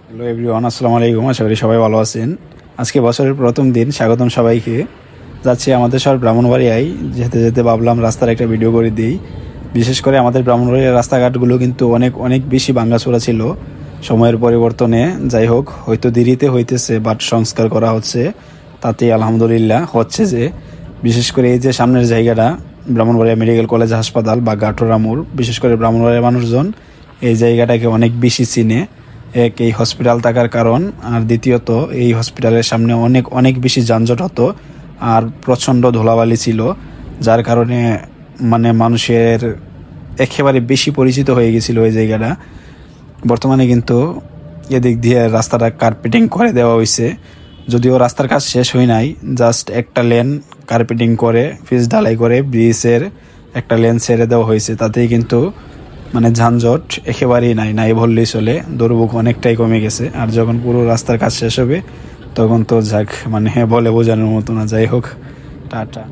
Hello everyone, আসসালামু আলাইকুম। আশা করি সবাই ভালো আছেন। আজকে বছরের প্রথম দিন, স্বাগতম সবাইকে। যাচ্ছি আমাদের শহর ব্রাহ্মণবাড়িয়ায়। যেতে যেতে ভাবলাম রাস্তার একটা ভিডিও করে দিই। বিশেষ করে আমাদের ব্রাহ্মণবাড়িয়ার রাস্তাঘাটগুলো কিন্তু অনেক অনেক বেশি ভাঙাচোরা ছিল সময়ের পরিবর্তনে। যাই হোক, হয়তো দেরিতে হইতেছে, বাট সংস্কার করা হচ্ছে, তাতে আলহামদুলিল্লাহ হচ্ছে। যে বিশেষ করে এই যে সামনের জায়গাটা, ব্রাহ্মণবাড়িয়া মেডিকেল কলেজ হাসপাতাল বা গাঠোরা মোড়, বিশেষ করে ব্রাহ্মণবাড়িয়ার মানুষজন এই জায়গাটাকে অনেক বেশি চিনে। এক, এই হসপিটাল থাকার কারণ, আর দ্বিতীয়ত এই হসপিটালের সামনে অনেক অনেক বেশি যানজট হতো আর প্রচণ্ড ধুলাবালি ছিল, যার কারণে মানে মানুষের একেবারে বেশি পরিচিত হয়ে গেছিল এই জায়গাটা। বর্তমানে কিন্তু এদিক দিয়ে রাস্তাটা কার্পেটিং করে দেওয়া হয়েছে, যদিও রাস্তার কাজ শেষ হয় নাই। জাস্ট একটা লেন কার্পেটিং করে, পিচ ঢালাই করে ব্রিজের একটা লেন ছেড়ে দেওয়া হয়েছে। তাতেই কিন্তু মানে যানজট একেবারেই নাই, নাই বললেই চলে। দুর্ভোগ অনেকটাই কমে গেছে। আর যখন পুরো রাস্তার কাজ শেষ হবে তখন তো যাক, মানে বলে বোঝানোর মতো না। যাই হোক, টাটা।